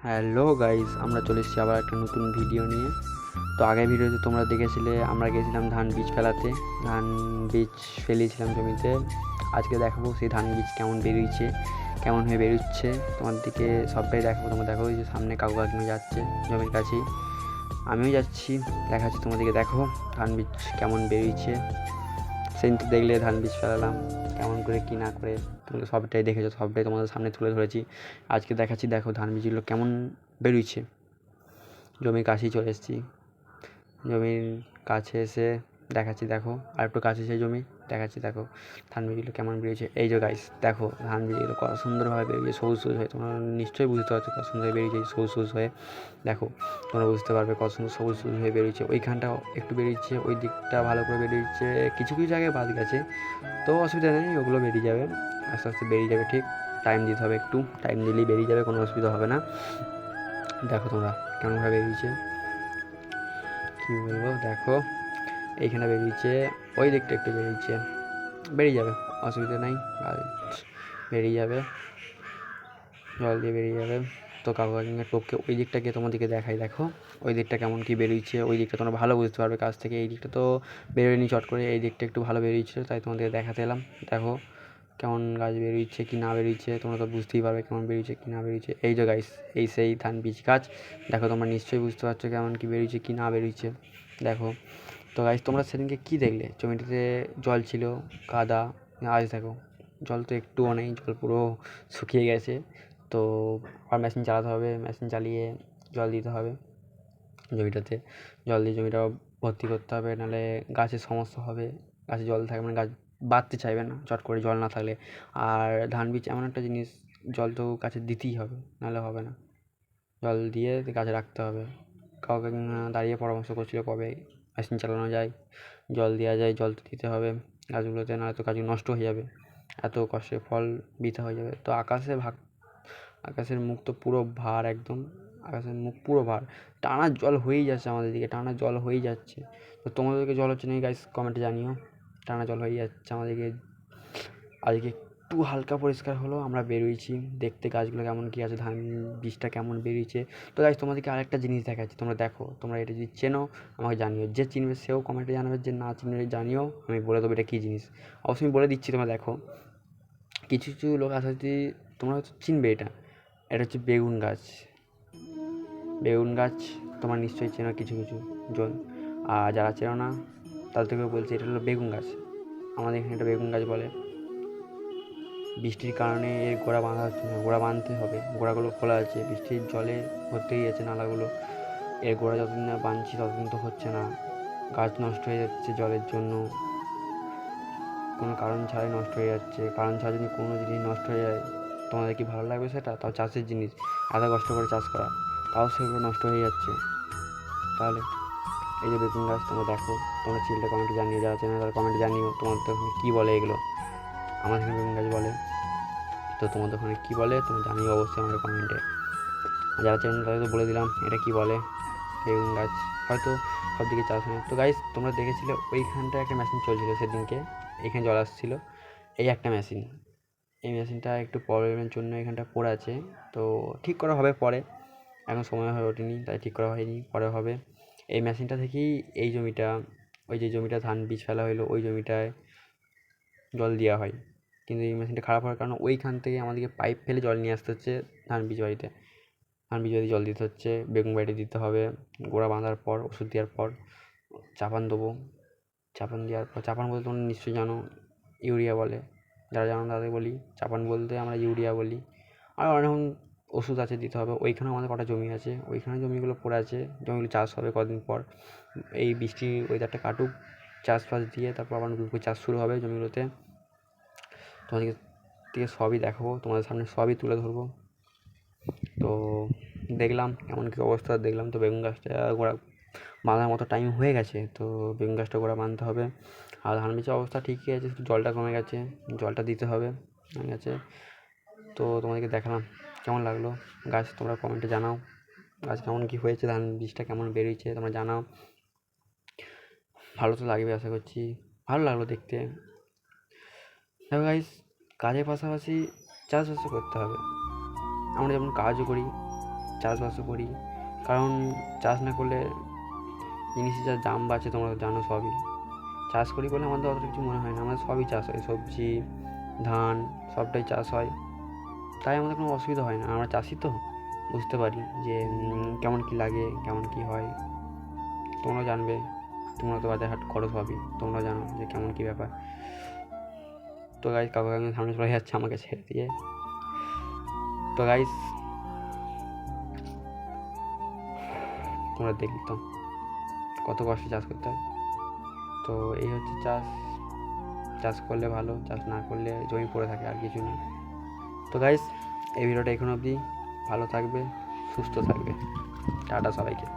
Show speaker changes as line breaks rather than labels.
Hello guys, আমরা চলে এসেছি আবার একটা নতুন ভিডিও নিয়ে। তো আগের ভিডিওতে তোমরা দেখেছিলে আমরা গেছিলাম ধান বীজ ফেলাতে। ধান বীজ ফেলিয়েছিলাম জমিতে। আজকে দেখাবো সেই ধান বীজ কেমন বেরিয়েছে, কেমন হয়ে বেরোচ্ছে তোমাদেরকে সবটাই দেখাবো। তোমরা দেখো যে সামনে কাকু কাকিমা যাচ্ছে জমির কাছেই, আমিও যাচ্ছি, দেখাচ্ছি তোমাদেরকে। দেখো ধান বীজ কেমন বেরিয়েছে। সেদিন তো দেখলে ধান বীজ ফেলালাম কেমন করে কী না করে, তোমরা সবটাই দেখেছো, সবটাই তোমাদের সামনে তুলে ধরেছি। আজকে দেখাচ্ছি, দেখো ধান বীজগুলো কেমন বেরিয়েছে। জমির কাছেই চলে এসেছি, জমির কাছে এসে দেখাচ্ছি। দেখো আর একটু কাছে এসে জমি দেখাচ্ছি, দেখো ধান বীজগুলো কেমন বেরিয়েছে। এই যে গাইস দেখো ধান বীজগুলো কত সুন্দরভাবে বেরিয়েছে, সবুজ সবুজ হয়ে। তোমরা নিশ্চয়ই বুঝতে পারছো কত সুন্দর বেরিয়েছে সবুজ সবুজ হয়ে। দেখো তোমরা বুঝতে পারবে কত সুন্দর সবুজ সবুজ হয়ে বেরিয়েছে। ওইখানটাও একটু বেরিয়েছে, ওই দিকটা ভালো করে বেরিয়েছে, কিছু কিছু জায়গায় বাদ গেছে, তো অসুবিধা নেই, ওগুলো বেরিয়ে যাবে, আস্তে আস্তে বেরিয়ে যাবে। ঠিক টাইম দিতে হবে, একটু টাইম দিলেই বেরিয়ে যাবে, কোনো অসুবিধা হবে না। দেখো তোমরা কেমনভাবে বেরিয়েছে, কী বলবো। দেখো এইখানে বেরিয়েছে, ওই দিকটা একটু বেরিয়েছে, বেরিয়ে যাবে, অসুবিধা নেই, আর বেরিয়ে যাবে, জল দিয়ে বেরিয়ে যাবে। তো কাকু কাকিমার পক্ষে ওই দিকটা গিয়ে তোমাদেরকে দেখাই। দেখো ওই দিকটা কেমন কী বেরিয়েছে, ওই দিকটা তোমরা ভালো বুঝতে পারবে কাছ থেকে। এই দিকটা তো বেরোয়নি চট করে, এই দিকটা একটু ভালো বেরিয়েছে, তাই তোমাদেরকে দেখাতে এলাম। দেখো কেমন গাছ বেরিয়েছে কি না বেরিয়েছে, তোমরা তো বুঝতেই পারবে কেমন বেরিয়েছে কি না বেরিয়েছে। এই যে গাইস, এই সেই ধান বীজ গাছ। দেখো তোমরা নিশ্চয়ই বুঝতে পারছো কেমন কি বেরিয়েছে কি না বেরিয়েছে। দেখো তো গাইস, তোমরা সেদিনকে কী দেখলে, জমিটাতে জল ছিল, কাদা। আজ দেখো জল তো একটুও নেই, জল পুরো শুকিয়ে গেছে। তো আর মেশিন চালাতে হবে, মেশিন চালিয়ে জল দিতে হবে জমিটাতে। জল দিয়ে জমিটা ভর্তি করতে হবে, নাহলে গাছের সমস্যা হবে। গাছে জল থাকবে মানে গাছ বাড়তে চাইবে না চট করে জল না থাকলে। আর ধান বীজ এমন একটা জিনিস, জল তো গাছে দিতেই হবে, নাহলে হবে না। জল দিয়ে গাছে রাখতে হবে। কাউকে দাঁড়িয়ে পরামর্শ করছিল কবে মেশিন চালানো যায়, জল দেওয়া যায়, জল তো দিতে হবে গাছগুলোতে, নাহলে তো গাছগুলো নষ্ট হয়ে যাবে, এত কষ্টে ফল বৃথা হয়ে যাবে। তো আকাশের মুখ তো পুরো ভার, একদম আকাশের মুখ পুরো ভার, টানা জল হয়েই যাচ্ছে আমাদের দিকে, টানা জল হয়েই যাচ্ছে। তো তোমাদেরকে জল হচ্ছে নাকি গাইস, কমেন্টে জানিও। টানা জল হয়ে যাচ্ছে আমাদেরকে। আজকে একটু হালকা পরিষ্কার হলো, আমরা বেরোইছি দেখতে গাছগুলো কেমন কী আছে, ধান বীজটা কেমন বেরিয়েছে। তো গাইস তোমাদেরকে আরেকটা জিনিস দেখাচ্ছি, তোমরা দেখো, তোমরা এটা যদি চেনো আমাকে জানিও, যে চিনবে সেও কমেন্টে জানাবে, যে না চিনবে জানিও, আমি বলে দেবো এটা কী জিনিস। অবশ্যই আমি বলে দিচ্ছি, তোমরা দেখো। কিছু কিছু লোক আছে যদি তোমরা হয়তো চিনবে, এটা এটা হচ্ছে বেগুন গাছ। বেগুন গাছ তোমরা নিশ্চয়ই চেনো কিছু কিছু জন, আর যারা চেনো না তাদেরকে বলছি, এটা হলো বেগুন গাছ। আমাদের এখানে এটা বেগুন গাছ বলে। বৃষ্টির কারণে এর গোড়া বাঁধা হচ্ছে না, গোড়া বাঁধতে হবে, গোড়াগুলো খোলা আছে, বৃষ্টির জলে ভর্তি হয়ে যাচ্ছে নালাগুলো। এর গোড়া যতদিন না বাঁধছি ততদিন তো হচ্ছে না, গাছ নষ্ট হয়ে যাচ্ছে জলের জন্য, কোনো কারণ ছাড়াই নষ্ট হয়ে যাচ্ছে। কারণ ছাড়া যদি কোনো জিনিস নষ্ট হয়ে যায়, তোমাদের কি ভালো লাগবে সেটা? তাও চাষের জিনিস, এত কষ্ট করে চাষ করা, তাও সেগুলো নষ্ট হয়ে যাচ্ছে। তাহলে এই যে বেগুন গাছ, তোমরা দেখো, তোমরা চিনলে কমেন্টে জানিও, যারা চেনো তারা কমেন্টে জানিও তোমাদের ওখানে কী বলে এগুলো। আমাদের এখানে বেগুন গাছ বলে, তো তোমাদের ওখানে কী বলে তোমরা জানিও অবশ্যই আমাদের কমেন্টে। যারা চেনো তাদের তো বলে দিলাম এটা কী বলে, বেগুন গাছ। হয়তো সব দিকে চাষ হয় না। তো গাইস তোমরা দেখেছিলে ওইখানটায় একটা মেশিন চলছিল সেদিনকে, এখানে জল আসছিল, এই একটা মেশিন। এই মেশিনটা একটু প্রবলেমের জন্য এখানটা পড়ে আছে, তো ঠিক করা হবে পরে, এখন সময় হয়ে ওঠেনি তাই ঠিক করা হয়নি, পরে হবে। এই মেশিনটা থেকেই এই জমিটা, ওই যে জমিটা ধান বীজ ফেলা হলো ওই জমিটায় জল দেওয়া হয়। কিন্তু এই মেশিনটা খারাপ হওয়ার কারণে ওইখান থেকে আমাদেরকে পাইপ ফেলে জল নিয়ে আসতে হচ্ছে ধান বীজ বাড়িতে। ধান বীজ বাড়িতে জল দিতে হচ্ছে, বেগুন বাড়িতে দিতে হবে, গোড়া বাঁধার পর ওষুধ দেওয়ার পর চাপান দেবো। চাপান দেওয়ার পর, চাপান বলতে তোমরা নিশ্চয়ই জানো ইউরিয়া বলে, যারা জানো তাদের বলি, চাপান বলতে আমরা ইউরিয়া বলি। আর অনেক ওষুধ আছে দিতে হবে। ওইখানেও আমাদের কটা জমি আছে, ওইখানে জমিগুলো পড়ে আছে, জমিগুলো চাষ হবে কদিন পর। এই বৃষ্টি ওয়েদারটা কাটুক, চাষবাস দিয়ে তারপর আবার নতুন করে চাষ শুরু হবে জমিগুলোতে। তোমাদেরকে থেকে সবই দেখাবো, তোমাদের সামনে সবই তুলে ধরবো। তো দেখলাম এমন কী অবস্থা, দেখলাম তো বেগুন গাছটা গোড়া বাঁধার মতো টাইম হয়ে গেছে, তো বেগুন গাছটা গোড়া বাঁধতে হবে। আর ধান বীজের অবস্থা ঠিকই আছে, শুধু জলটা কমে গেছে, জলটা দিতে হবে, কমে গেছে। তো তোমাদেরকে দেখালাম, কেমন লাগলো গাছ তোমরা কমেন্টে জানাও, গাছ কেমন কী হয়েছে, ধান বীজটা কেমন বেরিয়েছে তোমরা জানাও। ভালো তো লাগবে আশা করছি, ভালো লাগলো দেখতে। দেখো গাইস, কাজের পাশাপাশি চাষবাসও করতে হবে। আমরা যেমন কাজও করি, চাষবাসও করি, কারণ চাষ না করলে জিনিসের যা দাম বাড়ছে তোমরা তো জানো সবই। চাষ করি বলে আমাদের অতটা কিছু মনে হয় না, আমাদের সবই চাষ হয়, সবজি ধান সবটাই চাষ হয়, তাই আমাদের কোনো অসুবিধা হয় না। আমরা চাষি তো বুঝতে পারি যে কেমন কী লাগে, কেমন কী হয়। তোমরা জানবে, তোমরা তো বাজার হাট করো সবই, তোমরা জানো যে কেমন কী ব্যাপার। তো গাইস কাকু কাকিমা সামনে চলে যাচ্ছে আমাকে ছেড়ে দিয়ে। তো গাইস তোমরা দেখলি তো কত কষ্টে চাষ করতে হয়। তো এই হচ্ছে চাষ। চাষ করলে ভালো, চাষ না করলে জমি পড়ে থাকে, আর কিছু না। তো গাইস এই ভিডিওটা এখন অবধি। ভালো থাকবে, সুস্থ থাকবে, টাটা সবাইকে।